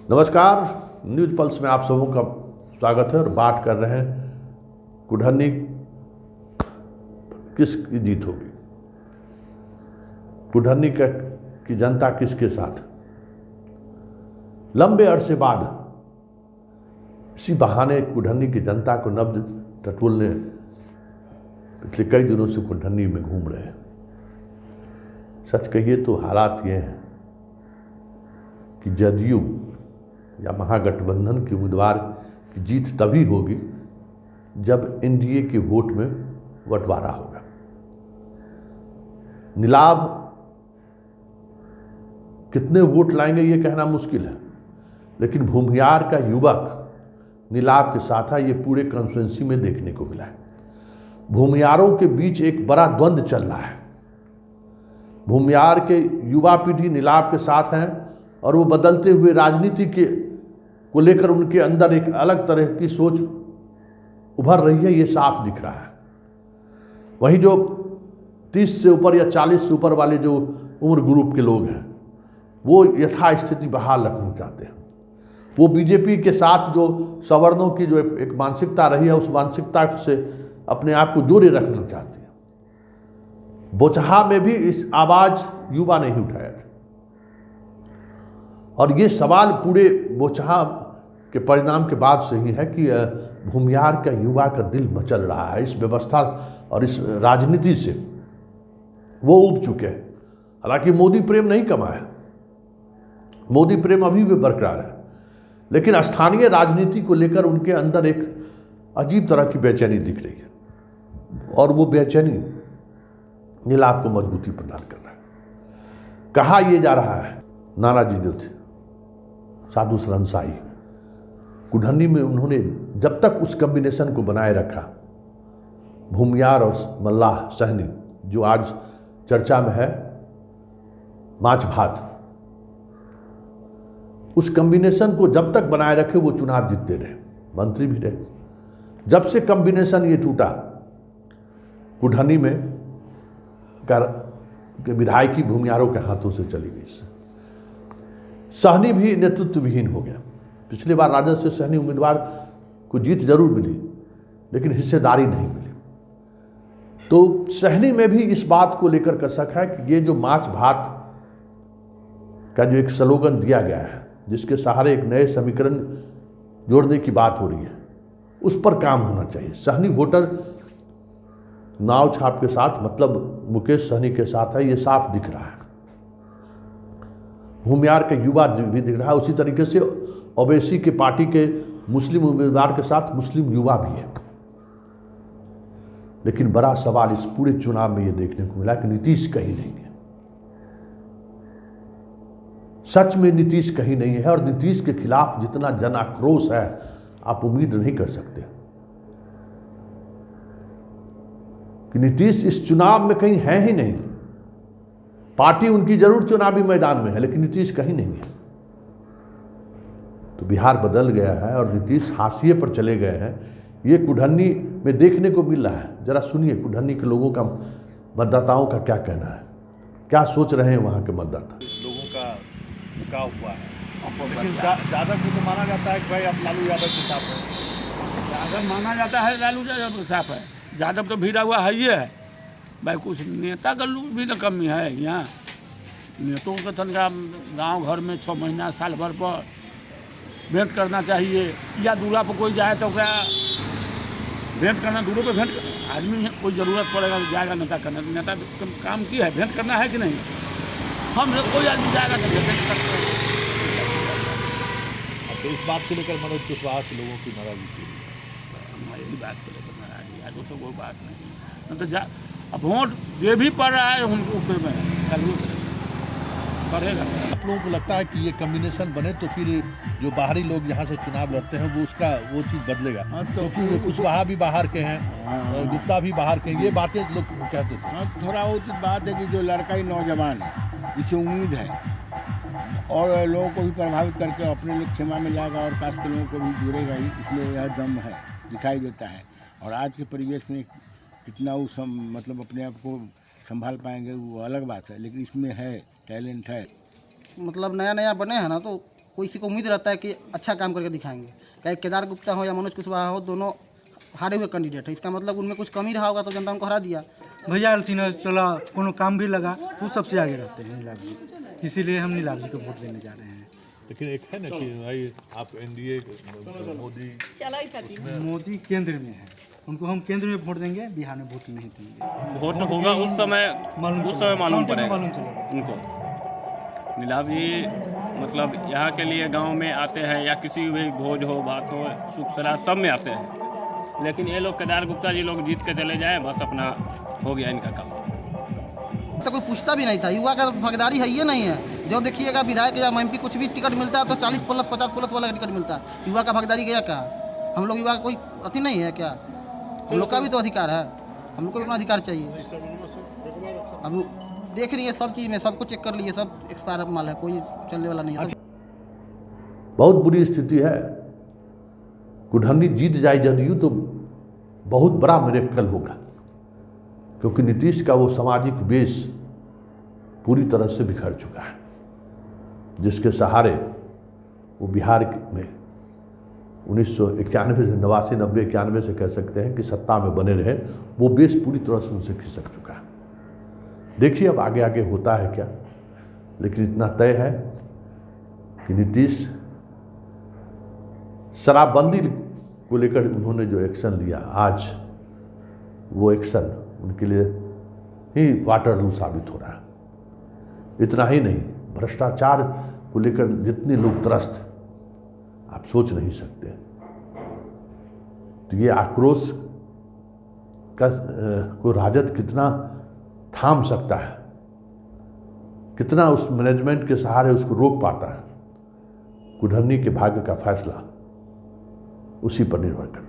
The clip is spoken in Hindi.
नमस्कार, न्यूज पल्स में आप सबों का स्वागत है और बात कर रहे हैं कुढ़नी किसकी जीत होगी, कुढ़नी की जनता किसके साथ। लंबे अरसे बाद इसी बहाने कुढ़नी की जनता को नब्ज टटोलने पिछले कई दिनों से कुढ़नी में घूम रहे हैं। सच कहिए तो हालात ये हैं कि जदयू या महागठबंधन के उम्मीदवार की जीत तभी होगी जब एनडीए के वोट में बंटवारा होगा। नीलाभ कितने वोट लाएंगे ये कहना मुश्किल है, लेकिन भूमिहार का युवक नीलाभ के साथ है, ये पूरे कॉन्स्टिट्यूंसी में देखने को मिला है। भूमिहारों के बीच एक बड़ा द्वंद्व चल रहा है। भूमिहार के युवा पीढ़ी नीलाभ के साथ हैं और वो बदलते हुए राजनीति को लेकर उनके अंदर एक अलग तरह की सोच उभर रही है, ये साफ दिख रहा है। वही जो 30 से ऊपर या 40 से ऊपर वाले जो उम्र ग्रुप के लोग हैं वो यथास्थिति बहाल रखना चाहते हैं। वो बीजेपी के साथ जो सवर्णों की जो एक मानसिकता रही है उस मानसिकता से अपने आप को जोड़े रखना चाहते हैं। बोचहा में भी इस आवाज़ युवा नहीं उठाया था और ये सवाल पूरे बोचहा के परिणाम के बाद से ही है कि भूमिहार का युवा का दिल मचल रहा है। इस व्यवस्था और इस राजनीति से वो उब चुके हैं। हालांकि मोदी प्रेम नहीं कमा है, मोदी प्रेम अभी भी बरकरार है, लेकिन स्थानीय राजनीति को लेकर उनके अंदर एक अजीब तरह की बेचैनी दिख रही है और वो बेचैनी नीलाभ को मजबूती प्रदान कर रहा है। कहा यह जा रहा है, नानाजी जो थे साधु सरनसाई, कुढ़नी में उन्होंने जब तक उस कॉम्बिनेशन को बनाए रखा, भूमिहार और मल्लाह सहनी जो आज चर्चा में है, माछ भात, उस कॉम्बिनेशन को जब तक बनाए रखे वो चुनाव जीतते रहे, मंत्री भी रहे। जब से कॉम्बिनेशन ये टूटा, कुढ़नी में विधायकी भूमिहारों के हाथों से चली गई। सहनी भी नेतृत्व विहीन हो गया। पिछली बार राजद से सहनी उम्मीदवार को जीत जरूर मिली, लेकिन हिस्सेदारी नहीं मिली। तो सहनी में भी इस बात को लेकर कसक है कि ये जो माछ भात का जो एक स्लोगन दिया गया है, जिसके सहारे एक नए समीकरण जोड़ने की बात हो रही है, उस पर काम होना चाहिए। सहनी वोटर नाव छाप के साथ, मतलब मुकेश सहनी के साथ है, ये साफ दिख रहा है। भूमिहार का युवा भी दिख रहा है। उसी तरीके से ओवैसी के पार्टी के मुस्लिम उम्मीदवार के साथ मुस्लिम युवा भी है। लेकिन बड़ा सवाल इस पूरे चुनाव में ये देखने को मिला कि नीतीश कहीं नहीं है। सच में नीतीश कहीं नहीं है और नीतीश के खिलाफ जितना जन आक्रोश है आप उम्मीद नहीं कर सकते कि नीतीश इस चुनाव में कहीं है ही नहीं। पार्टी उनकी जरूर चुनावी मैदान में है, लेकिन नीतीश कहीं नहीं है। तो बिहार बदल गया है और नीतीश हाशिए पर चले गए हैं, ये कुढ़नी में देखने को मिल रहा है। जरा सुनिए कुढ़नी के लोगों का, मतदाताओं का क्या कहना है, क्या सोच रहे हैं वहाँ के मतदाता। लोगों का क्या हुआ है, लेकिन ज़्यादा को तो माना जाता है कि भाई अब लालू यादव के साथ है। ज़्यादा माना जाता है लालू यादव के साथ है। यादव तो भीड़ा हुआ है ही है भाई। कुछ नेता का लोग भी तो कमी है यहाँ। नेताओं के तनका गांव घर में 6 महीना साल भर पर भेंट करना चाहिए, या दूल्हा पर कोई जाए तो क्या भेंट करना, दूरों पे भेंट आदमी कोई ज़रूरत पड़ेगा तो जाएगा नेता करना। नेता काम की है, भेंट करना है कि नहीं। हम कोई आदमी जाएगा तो भेंट करते हैं। तो इस बात को लेकर मनोज कुशवाहा से लोगों की नाराजगी थी। हमारी बात को लेकर नाराजगी है, तो कोई बात नहीं। तो अब वोट ये भी पड़ रहा है उनको ऊपर में करेगा। आप लोगों को लगता है कि ये कॉम्बिनेशन बने तो फिर जो बाहरी लोग यहाँ से चुनाव लड़ते हैं वो चीज़ बदलेगा? क्योंकि कुशवाहा भी बाहर के हैं, गुप्ता भी बाहर के हैं, ये बातें लोग कहते थे। थोड़ा उचित बात है कि जो लड़का ही नौजवान है, इसे उम्मीद है और लोगों को भी प्रभावित करके अपने लिए क्षमा में जाएगा और कास्ट के लोगों को भी जुड़ेगा ही, इसलिए यह दम है, दिखाई देता है। और आज के परिवेश में कितना वो मतलब अपने आप को संभाल पाएंगे वो अलग बात है, लेकिन इसमें है टैलेंट है। मतलब नया नया बने हैं ना, तो कोई किसी को उम्मीद रहता है कि अच्छा काम करके दिखाएंगे। चाहे केदार गुप्ता हो या मनोज कुशवाहा हो, दोनों हारे हुए कैंडिडेट है। इसका मतलब उनमें कुछ कमी रहा होगा तो जनता उनको हरा दिया। भैया सिन्हा चला कोनो काम भी लगा वो सबसे आगे रहते हैं नीलाभ जी, इसीलिए हम नीलाभ जी को वोट देने जा रहे हैं। लेकिन एक है ना कि भाई आप एनडीए मोदी केंद्र में है, उनको हम केंद्र में वोट देंगे, बिहार में वोट नहीं देंगे। वोट होगा उस समय मालूम पड़ेगा चलेगा उनको। नीलाभ जी मतलब यहाँ के लिए गांव में आते हैं या किसी भी भोज हो बात हो सुख सराध सब में आते हैं, लेकिन ये लोग केदार गुप्ता जी लोग जीत के चले जाए बस अपना हो गया इनका काम। तो कोई पूछता भी नहीं था, युवा का भागीदारी है ये नहीं है। जो देखिएगा विधायक या एमपी कुछ भी टिकट मिलता है तो 40+ 50+ वाला टिकट मिलता है। युवा का भागीदारी गया क्या? हम लोग युवा का कोई अति नहीं है क्या? हम लोग का भी तो अधिकार है, हम लोग को भी अपना अधिकार चाहिए। अब देख रही है सब चीज़ में, सबको चेक कर लिए, सब एक्सपायर माल है, कोई चलने वाला नहीं है। बहुत बुरी स्थिति है। कुढ़नी जीत जाए जदयू तो बहुत बड़ा मिरेकल होगा, क्योंकि नीतीश का वो सामाजिक बेस पूरी तरह से बिखर चुका है, जिसके सहारे वो बिहार में 1991 से 89, 90, 91 से कह सकते हैं कि सत्ता में बने रहे, वो बेस पूरी तरह से उनसे खिसक चुका है। देखिए अब आगे आगे होता है क्या, लेकिन इतना तय है कि नीतीश शराबबंदी को लेकर उन्होंने जो एक्शन लिया आज, वो एक्शन उनके लिए ही वाटरलू साबित हो रहा है। इतना ही नहीं, भ्रष्टाचार को लेकर जितने लोग त्रस्त आप सोच नहीं सकते। तो ये आक्रोश का को राजद कितना थाम सकता है, कितना उस मैनेजमेंट के सहारे उसको रोक पाता है, कुढ़नी के भाग्य का फैसला उसी पर निर्भर करता है।